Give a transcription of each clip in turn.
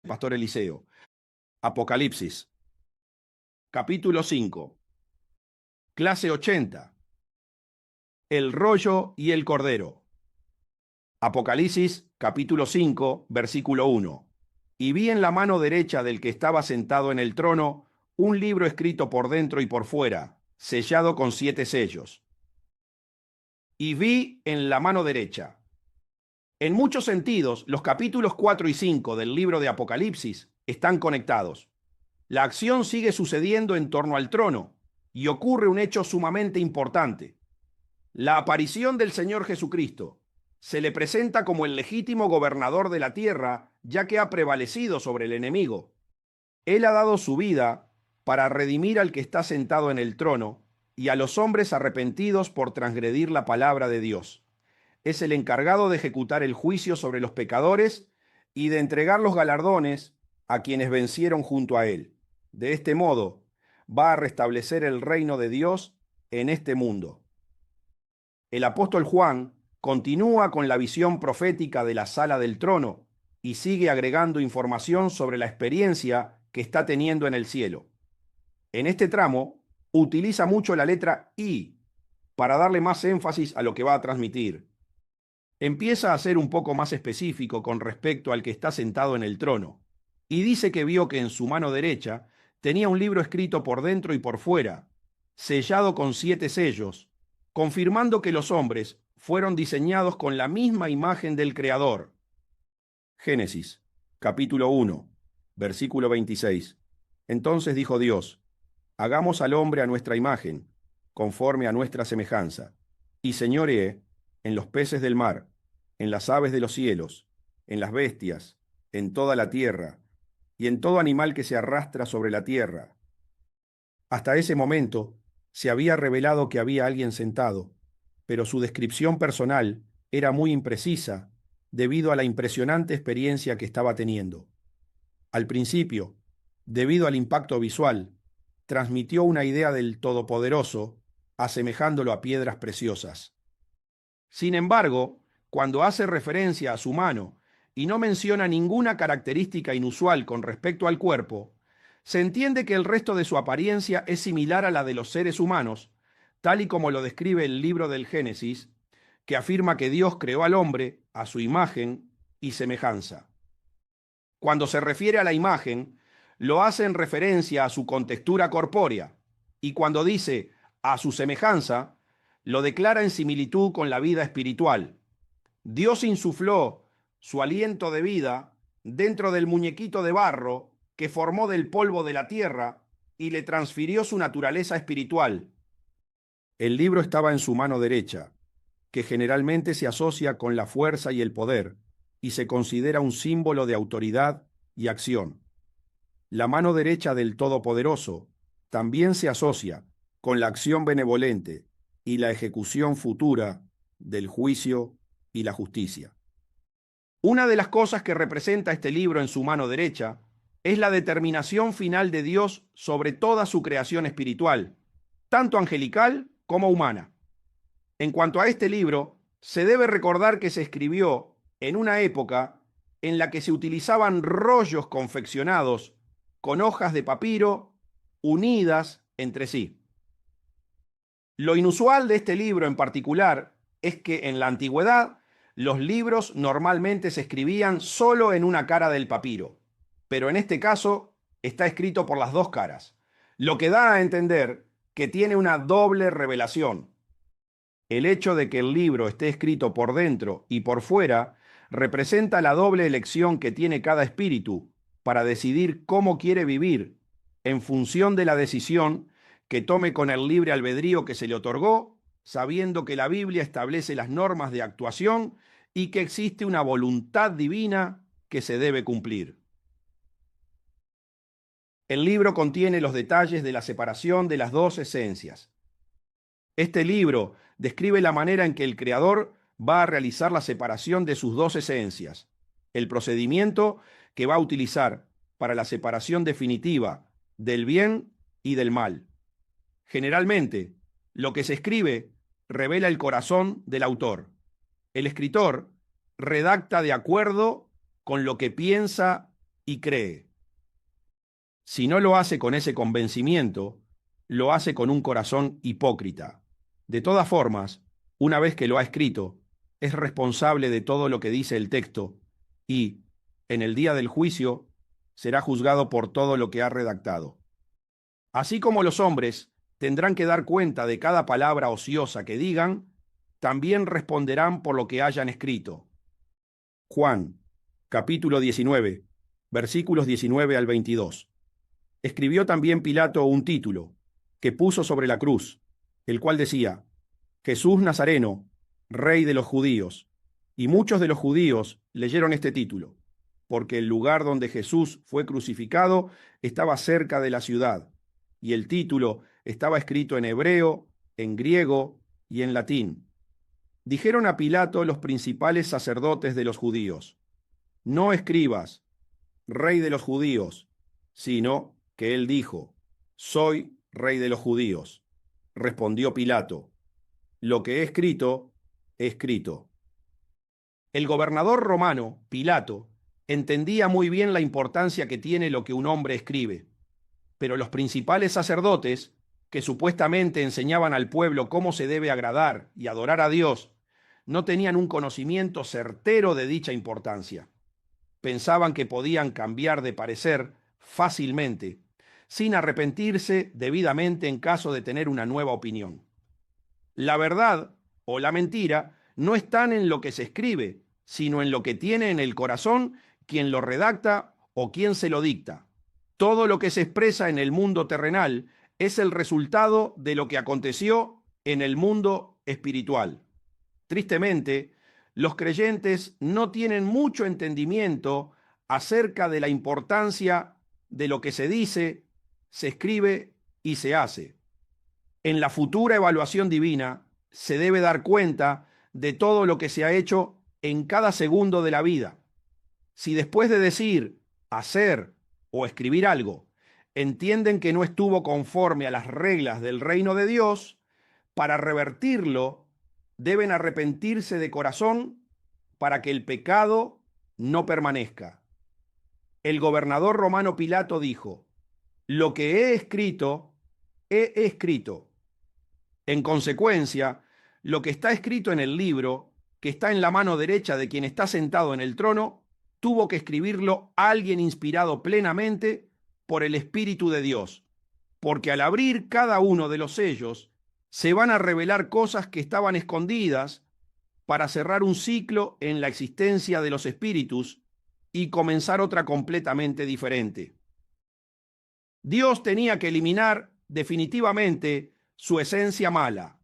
Pastor Eliseo. Apocalipsis. Capítulo 5. Clase 80. El rollo y el cordero. Apocalipsis, capítulo 5, versículo 1. Y vi en la mano derecha del que estaba sentado en el trono un libro escrito por dentro y por fuera, sellado con 7 sellos. Y vi en la mano derecha. En muchos sentidos, los capítulos 4 y 5 del libro de Apocalipsis están conectados. La acción sigue sucediendo en torno al trono y ocurre un hecho sumamente importante. La aparición del Señor Jesucristo se le presenta como el legítimo gobernador de la tierra, ya que ha prevalecido sobre el enemigo. Él ha dado su vida para redimir al que está sentado en el trono y a los hombres arrepentidos por transgredir la palabra de Dios. Es el encargado de ejecutar el juicio sobre los pecadores y de entregar los galardones a quienes vencieron junto a él. De este modo, va a restablecer el reino de Dios en este mundo. El apóstol Juan continúa con la visión profética de la sala del trono y sigue agregando información sobre la experiencia que está teniendo en el cielo. En este tramo, utiliza mucho la letra I para darle más énfasis a lo que va a transmitir. Empieza a ser un poco más específico con respecto al que está sentado en el trono, y dice que vio que en su mano derecha tenía un libro escrito por dentro y por fuera, sellado con 7 sellos, confirmando que los hombres fueron diseñados con la misma imagen del Creador. Génesis, capítulo 1, versículo 26. Entonces dijo Dios: hagamos al hombre a nuestra imagen, conforme a nuestra semejanza, y señoree en los peces del mar, en las aves de los cielos, en las bestias, en toda la tierra, y en todo animal que se arrastra sobre la tierra. Hasta ese momento se había revelado que había alguien sentado, pero su descripción personal era muy imprecisa debido a la impresionante experiencia que estaba teniendo. Al principio, debido al impacto visual, transmitió una idea del Todopoderoso, asemejándolo a piedras preciosas. Sin embargo, cuando hace referencia a su mano y no menciona ninguna característica inusual con respecto al cuerpo, se entiende que el resto de su apariencia es similar a la de los seres humanos, tal y como lo describe el libro del Génesis, que afirma que Dios creó al hombre a su imagen y semejanza. Cuando se refiere a la imagen, lo hace en referencia a su contextura corpórea, y cuando dice a su semejanza, lo declara en similitud con la vida espiritual. Dios insufló su aliento de vida dentro del muñequito de barro que formó del polvo de la tierra y le transfirió su naturaleza espiritual. El libro estaba en su mano derecha, que generalmente se asocia con la fuerza y el poder, y se considera un símbolo de autoridad y acción. La mano derecha del Todopoderoso también se asocia con la acción benevolente y la ejecución futura del juicio y la justicia. Una de las cosas que representa este libro en su mano derecha es la determinación final de Dios sobre toda su creación espiritual, tanto angelical como humana. En cuanto a este libro, se debe recordar que se escribió en una época en la que se utilizaban rollos confeccionados con hojas de papiro unidas entre sí. Lo inusual de este libro en particular es que en la antigüedad los libros normalmente se escribían solo en una cara del papiro, pero en este caso está escrito por las dos caras, lo que da a entender que tiene una doble revelación. El hecho de que el libro esté escrito por dentro y por fuera representa la doble elección que tiene cada espíritu para decidir cómo quiere vivir en función de la decisión que tome con el libre albedrío que se le otorgó, sabiendo que la Biblia establece las normas de actuación y que existe una voluntad divina que se debe cumplir. El libro contiene los detalles de la separación de las dos esencias. Este libro describe la manera en que el Creador va a realizar la separación de sus dos esencias, el procedimiento que va a utilizar para la separación definitiva del bien y del mal. Generalmente, lo que se escribe revela el corazón del autor. El escritor redacta de acuerdo con lo que piensa y cree. Si no lo hace con ese convencimiento, lo hace con un corazón hipócrita. De todas formas, una vez que lo ha escrito, es responsable de todo lo que dice el texto y, en el día del juicio, será juzgado por todo lo que ha redactado. Así como los hombres tendrán que dar cuenta de cada palabra ociosa que digan, también responderán por lo que hayan escrito. Juan, capítulo 19, versículos 19 al 22. Escribió también Pilato un título, que puso sobre la cruz, el cual decía: Jesús Nazareno, Rey de los judíos. Y muchos de los judíos leyeron este título, porque el lugar donde Jesús fue crucificado estaba cerca de la ciudad, y el título estaba escrito en hebreo, en griego y en latín. Dijeron a Pilato los principales sacerdotes de los judíos: No escribas, Rey de los judíos, sino que él dijo: Soy Rey de los judíos. Respondió Pilato: Lo que he escrito, he escrito. El gobernador romano, Pilato, entendía muy bien la importancia que tiene lo que un hombre escribe, pero los principales sacerdotes, que supuestamente enseñaban al pueblo cómo se debe agradar y adorar a Dios, no tenían un conocimiento certero de dicha importancia. Pensaban que podían cambiar de parecer fácilmente, sin arrepentirse debidamente en caso de tener una nueva opinión. La verdad o la mentira no están en lo que se escribe, sino en lo que tiene en el corazón quien lo redacta o quien se lo dicta. Todo lo que se expresa en el mundo terrenal es el resultado de lo que aconteció en el mundo espiritual. Tristemente, los creyentes no tienen mucho entendimiento acerca de la importancia de lo que se dice, se escribe y se hace. En la futura evaluación divina se debe dar cuenta de todo lo que se ha hecho en cada segundo de la vida. Si después de decir, hacer o escribir algo, entienden que no estuvo conforme a las reglas del reino de Dios, para revertirlo deben arrepentirse de corazón para que el pecado no permanezca. El gobernador romano Pilato dijo: Lo que he escrito, he escrito. En consecuencia, lo que está escrito en el libro, que está en la mano derecha de quien está sentado en el trono, tuvo que escribirlo alguien inspirado plenamente por el Espíritu de Dios, porque al abrir cada uno de los sellos, se van a revelar cosas que estaban escondidas para cerrar un ciclo en la existencia de los espíritus y comenzar otra completamente diferente. Dios tenía que eliminar definitivamente su esencia mala.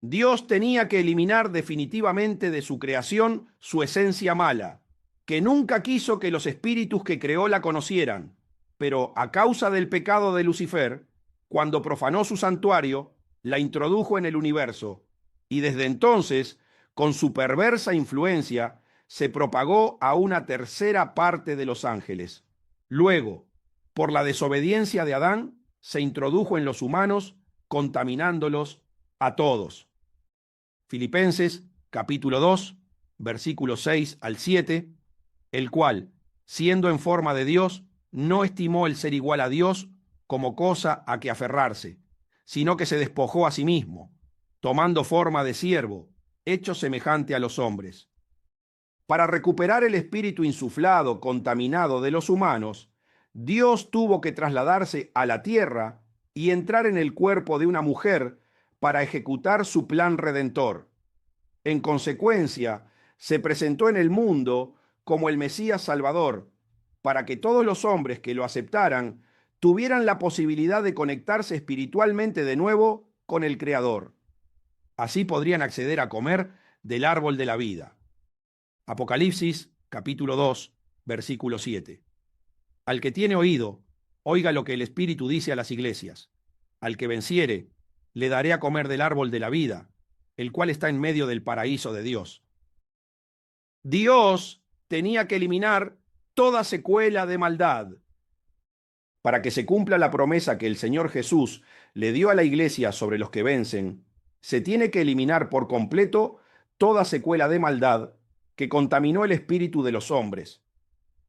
Dios tenía que eliminar definitivamente de su creación su esencia mala, que nunca quiso que los espíritus que creó la conocieran, pero a causa del pecado de Lucifer, cuando profanó su santuario, la introdujo en el universo, y desde entonces, con su perversa influencia, se propagó a una tercera parte de los ángeles. Luego, por la desobediencia de Adán, se introdujo en los humanos, contaminándolos a todos. Filipenses, capítulo 2, versículos 6 al 7, el cual, siendo en forma de Dios, no estimó el ser igual a Dios como cosa a que aferrarse, sino que se despojó a sí mismo, tomando forma de siervo, hecho semejante a los hombres. Para recuperar el espíritu insuflado, contaminado de los humanos, Dios tuvo que trasladarse a la tierra y entrar en el cuerpo de una mujer para ejecutar su plan redentor. En consecuencia, se presentó en el mundo como el Mesías Salvador, para que todos los hombres que lo aceptaran tuvieran la posibilidad de conectarse espiritualmente de nuevo con el Creador. Así podrían acceder a comer del árbol de la vida. Apocalipsis, capítulo 2, versículo 7. Al que tiene oído, oiga lo que el Espíritu dice a las iglesias. Al que venciere, le daré a comer del árbol de la vida, el cual está en medio del paraíso de Dios. Dios tenía que eliminar toda secuela de maldad. Para que se cumpla la promesa que el Señor Jesús le dio a la iglesia sobre los que vencen, se tiene que eliminar por completo toda secuela de maldad que contaminó el espíritu de los hombres.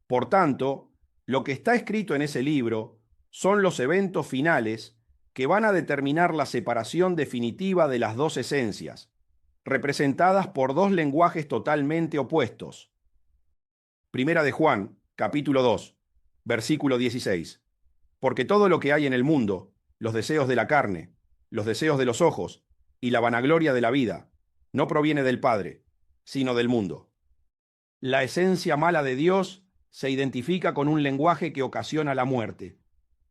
Por tanto, Lo que está escrito en ese libro son los eventos finales que van a determinar la separación definitiva de las dos esencias, representadas por dos lenguajes totalmente opuestos. Primera de Juan, capítulo 2, versículo 16. Porque todo lo que hay en el mundo, los deseos de la carne, los deseos de los ojos y la vanagloria de la vida, no proviene del Padre, sino del mundo. La esencia mala de Dios se identifica con un lenguaje que ocasiona la muerte.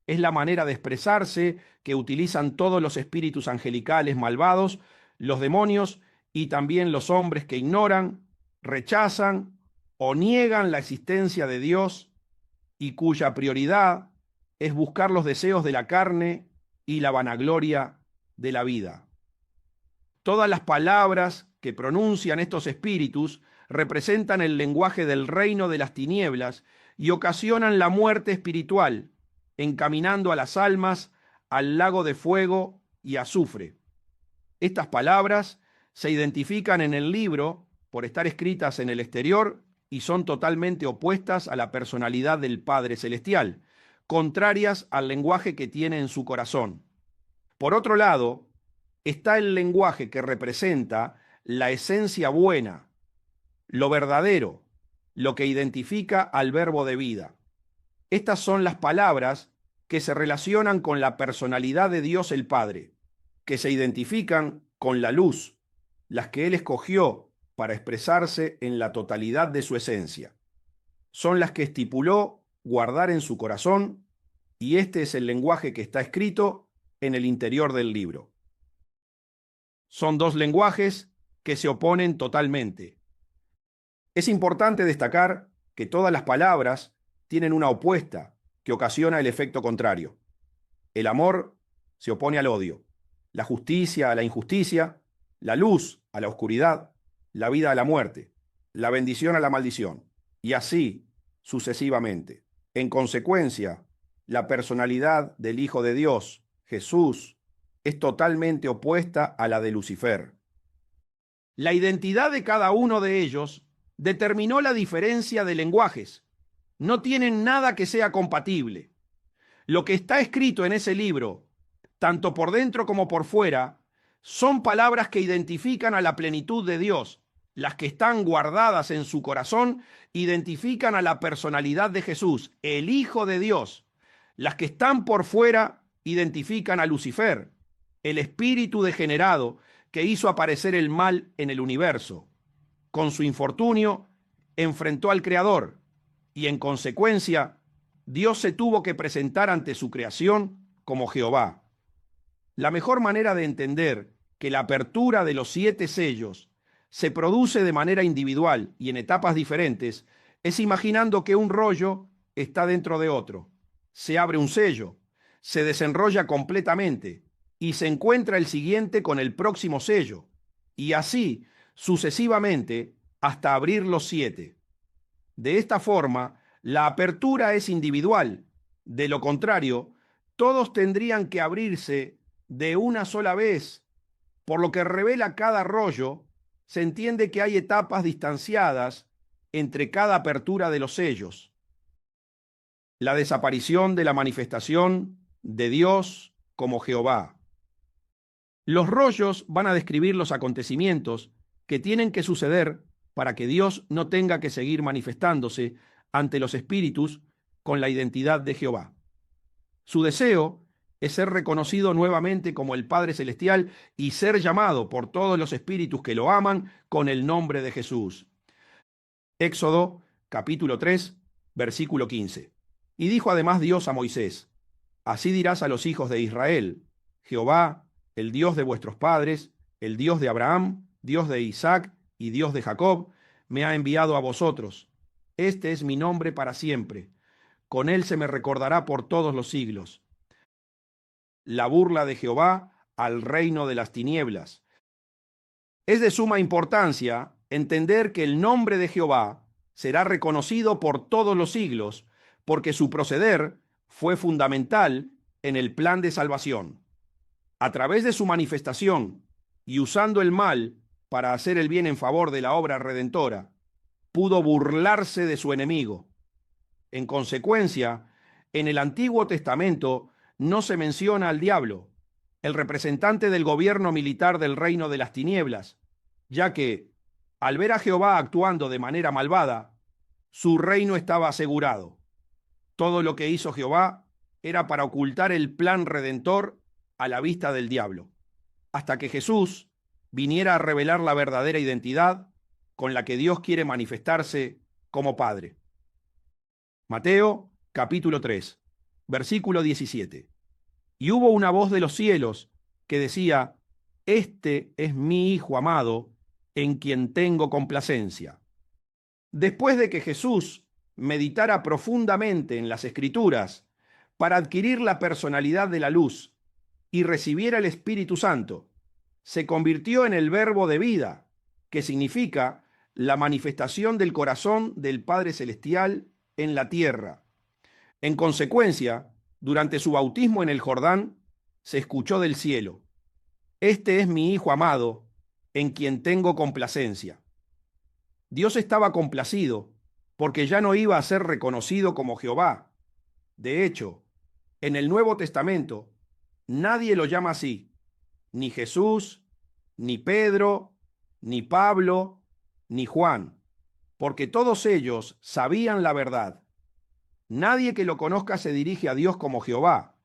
Es la manera de expresarse que utilizan todos los espíritus angelicales malvados, los demonios y también los hombres que ignoran, rechazan o niegan la existencia de Dios y cuya prioridad es buscar los deseos de la carne y la vanagloria de la vida. Todas las palabras que pronuncian estos espíritus representan el lenguaje del reino de las tinieblas y ocasionan la muerte espiritual, encaminando a las almas al lago de fuego y azufre. Estas palabras se identifican en el libro por estar escritas en el exterior y son totalmente opuestas a la personalidad del Padre Celestial, contrarias al lenguaje que tiene en su corazón. Por otro lado, está el lenguaje que representa la esencia buena, lo verdadero, lo que identifica al verbo de vida. Estas son las palabras que se relacionan con la personalidad de Dios el Padre, que se identifican con la luz, las que Él escogió para expresarse en la totalidad de su esencia. Son las que estipuló guardar en su corazón, y este es el lenguaje que está escrito en el interior del libro. Son dos lenguajes que se oponen totalmente. Es importante destacar que todas las palabras tienen una opuesta que ocasiona el efecto contrario. El amor se opone al odio, la justicia a la injusticia, la luz a la oscuridad, la vida a la muerte, la bendición a la maldición, y así sucesivamente. En consecuencia, la personalidad del Hijo de Dios, Jesús, es totalmente opuesta a la de Lucifer. La identidad de cada uno de ellos determinó la diferencia de lenguajes. No tienen nada que sea compatible. Lo que está escrito en ese libro, tanto por dentro como por fuera, son palabras que identifican a la plenitud de Dios. Las que están guardadas en su corazón identifican a la personalidad de Jesús, el Hijo de Dios. Las que están por fuera identifican a Lucifer, el espíritu degenerado que hizo aparecer el mal en el universo. Con su infortunio, enfrentó al Creador y, en consecuencia, Dios se tuvo que presentar ante su creación como Jehová. La mejor manera de entender que la apertura de los 7 sellos se produce de manera individual y en etapas diferentes es imaginando que un rollo está dentro de otro. Se abre un sello, se desenrolla completamente y se encuentra el siguiente con el próximo sello, y así sucesivamente hasta abrir los 7. De esta forma, la apertura es individual. De lo contrario, todos tendrían que abrirse de una sola vez. Por lo que revela cada rollo, se entiende que hay etapas distanciadas entre cada apertura de los sellos. La desaparición de la manifestación de Dios como Jehová. Los rollos van a describir los acontecimientos que tienen que suceder para que Dios no tenga que seguir manifestándose ante los espíritus con la identidad de Jehová. Su deseo es ser reconocido nuevamente como el Padre Celestial y ser llamado por todos los espíritus que lo aman con el nombre de Jesús. Éxodo, capítulo 3, versículo 15. Y dijo además Dios a Moisés: así dirás a los hijos de Israel: Jehová, el Dios de vuestros padres, el Dios de Abraham, Dios de Isaac y Dios de Jacob, me ha enviado a vosotros. Este es mi nombre para siempre. Con él se me recordará por todos los siglos. La burla de Jehová al reino de las tinieblas. Es de suma importancia entender que el nombre de Jehová será reconocido por todos los siglos, porque su proceder fue fundamental en el plan de salvación. A través de su manifestación y usando el mal para hacer el bien en favor de la obra redentora, pudo burlarse de su enemigo. En consecuencia, en el Antiguo Testamento no se menciona al diablo, el representante del gobierno militar del reino de las tinieblas, ya que, al ver a Jehová actuando de manera malvada, su reino estaba asegurado. Todo lo que hizo Jehová era para ocultar el plan redentor a la vista del diablo, hasta que Jesús viniera a revelar la verdadera identidad con la que Dios quiere manifestarse como Padre. Mateo, capítulo 3, versículo 17. Y hubo una voz de los cielos que decía: Este es mi Hijo amado, en quien tengo complacencia. Después de que Jesús meditara profundamente en las Escrituras para adquirir la personalidad de la luz y recibiera el Espíritu Santo, se convirtió en el Verbo de vida, que significa la manifestación del corazón del Padre Celestial en la tierra. En consecuencia, durante su bautismo en el Jordán, se escuchó del cielo: Este es mi Hijo amado, en quien tengo complacencia. Dios estaba complacido porque ya no iba a ser reconocido como Jehová. De hecho, en el Nuevo Testamento, nadie lo llama así, ni Jesús, ni Pedro, ni Pablo, ni Juan, porque todos ellos sabían la verdad. Nadie que lo conozca se dirige a Dios como Jehová,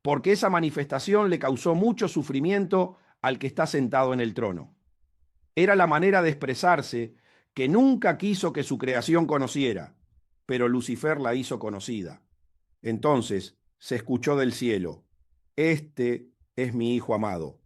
porque esa manifestación le causó mucho sufrimiento al que está sentado en el trono. Era la manera de expresarse que nunca quiso que su creación conociera, pero Lucifer la hizo conocida. Entonces se escuchó del cielo: Este es mi Hijo amado,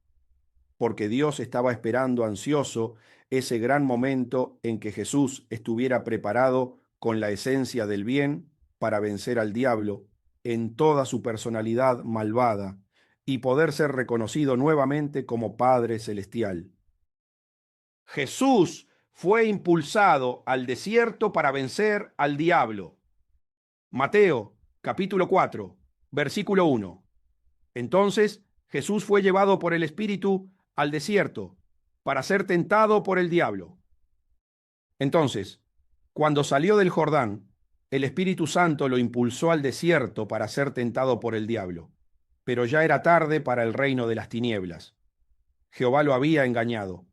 porque Dios estaba esperando ansioso ese gran momento en que Jesús estuviera preparado con la esencia del bien para vencer al diablo en toda su personalidad malvada y poder ser reconocido nuevamente como Padre Celestial. Jesús fue impulsado al desierto para vencer al diablo. Mateo, capítulo 4, versículo 1. Entonces Jesús fue llevado por el Espíritu al desierto para ser tentado por el diablo. Entonces, cuando salió del Jordán, el Espíritu Santo lo impulsó al desierto para ser tentado por el diablo. Pero ya era tarde para el reino de las tinieblas. Jehová lo había engañado.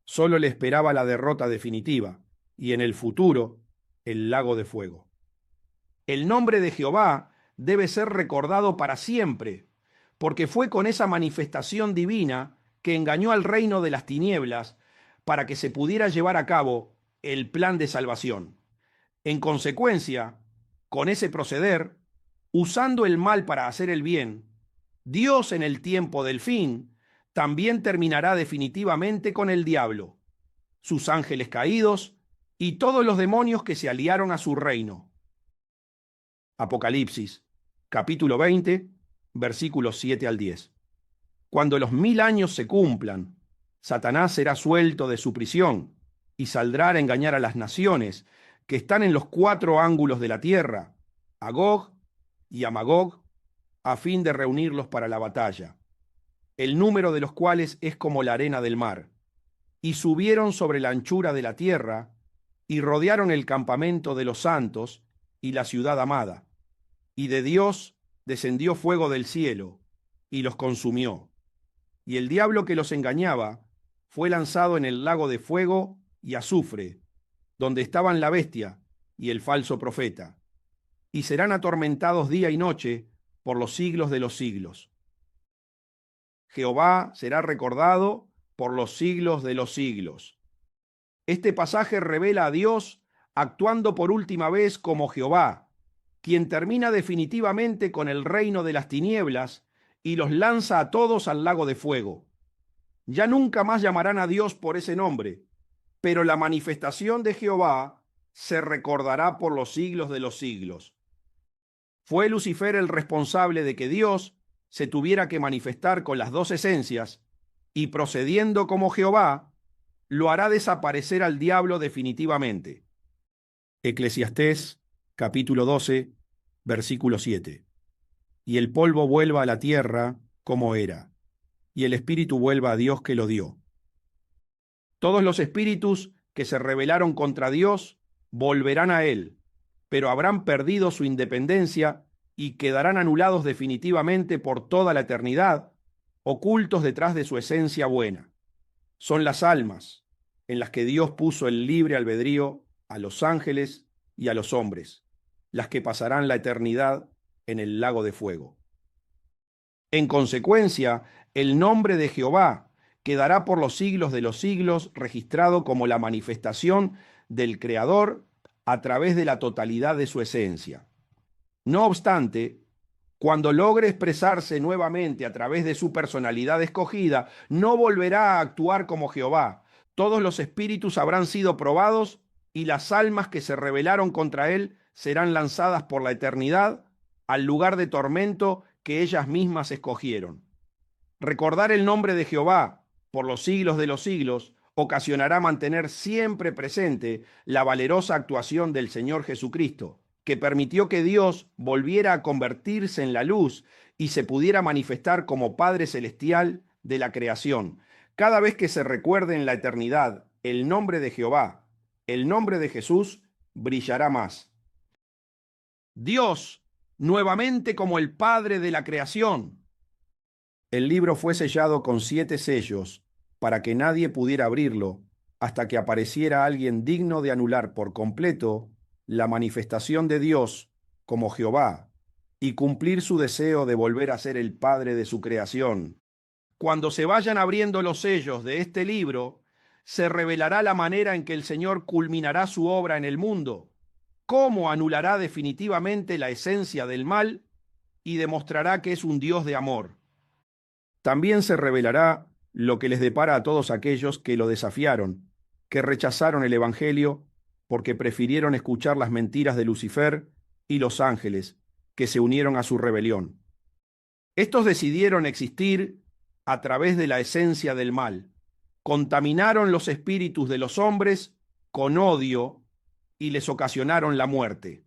Solo le esperaba la derrota definitiva y en el futuro el lago de fuego. El nombre de Jehová debe ser recordado para siempre, porque fue con esa manifestación divina que engañó al reino de las tinieblas para que se pudiera llevar a cabo el plan de salvación. En consecuencia, con ese proceder, usando el mal para hacer el bien, Dios en el tiempo del fin también terminará definitivamente con el diablo, sus ángeles caídos y todos los demonios que se aliaron a su reino. Apocalipsis, capítulo 20, versículos 7 al 10. Cuando los 1000 años se cumplan, Satanás será suelto de su prisión y saldrá a engañar a las naciones que están en los 4 ángulos de la tierra, a Gog y a Magog, a fin de reunirlos para la batalla, el número de los cuales es como la arena del mar. Y subieron sobre la anchura de la tierra y rodearon el campamento de los santos y la ciudad amada. Y de Dios descendió fuego del cielo y los consumió. Y el diablo que los engañaba fue lanzado en el lago de fuego y azufre, donde estaban la bestia y el falso profeta, y serán atormentados día y noche por los siglos de los siglos. Jehová será recordado por los siglos de los siglos. Este pasaje revela a Dios actuando por última vez como Jehová, quien termina definitivamente con el reino de las tinieblas y los lanza a todos al lago de fuego. Ya nunca más llamarán a Dios por ese nombre, pero la manifestación de Jehová se recordará por los siglos de los siglos. Fue Lucifer el responsable de que Dios se tuviera que manifestar con las 2 esencias y, procediendo como Jehová, lo hará desaparecer al diablo definitivamente. Eclesiastés, capítulo 12, versículo 7. Y el polvo vuelva a la tierra como era, y el espíritu vuelva a Dios que lo dio. Todos los espíritus que se rebelaron contra Dios volverán a él, pero habrán perdido su independencia y quedarán anulados definitivamente por toda la eternidad, ocultos detrás de su esencia buena. Son las almas en las que Dios puso el libre albedrío a los ángeles y a los hombres, las que pasarán la eternidad en el lago de fuego. En consecuencia, el nombre de Jehová quedará por los siglos de los siglos registrado como la manifestación del Creador a través de la totalidad de su esencia. No obstante, cuando logre expresarse nuevamente a través de su personalidad escogida, no volverá a actuar como Jehová. Todos los espíritus habrán sido probados y las almas que se rebelaron contra él serán lanzadas por la eternidad al lugar de tormento que ellas mismas escogieron. Recordar el nombre de Jehová por los siglos de los siglos ocasionará mantener siempre presente la valerosa actuación del Señor Jesucristo, que permitió que Dios volviera a convertirse en la luz y se pudiera manifestar como Padre Celestial de la creación. Cada vez que se recuerde en la eternidad el nombre de Jehová, el nombre de Jesús brillará más. Dios, nuevamente como el Padre de la creación. El libro fue sellado con 7 sellos para que nadie pudiera abrirlo hasta que apareciera alguien digno de anular por completo la manifestación de Dios como Jehová y cumplir su deseo de volver a ser el Padre de su creación. Cuando se vayan abriendo los sellos de este libro, se revelará la manera en que el Señor culminará su obra en el mundo, cómo anulará definitivamente la esencia del mal y demostrará que es un Dios de amor. También se revelará lo que les depara a todos aquellos que lo desafiaron, que rechazaron el Evangelio porque prefirieron escuchar las mentiras de Lucifer y los ángeles que se unieron a su rebelión. Estos decidieron existir a través de la esencia del mal, contaminaron los espíritus de los hombres con odio y les ocasionaron la muerte.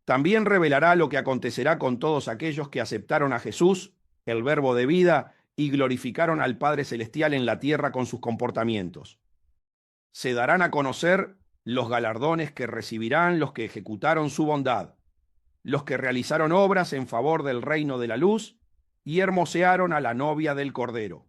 También revelará lo que acontecerá con todos aquellos que aceptaron a Jesús, el Verbo de vida, y glorificaron al Padre Celestial en la tierra con sus comportamientos. Se darán a conocer los galardones que recibirán los que ejecutaron su bondad, los que realizaron obras en favor del reino de la luz y hermosearon a la novia del Cordero.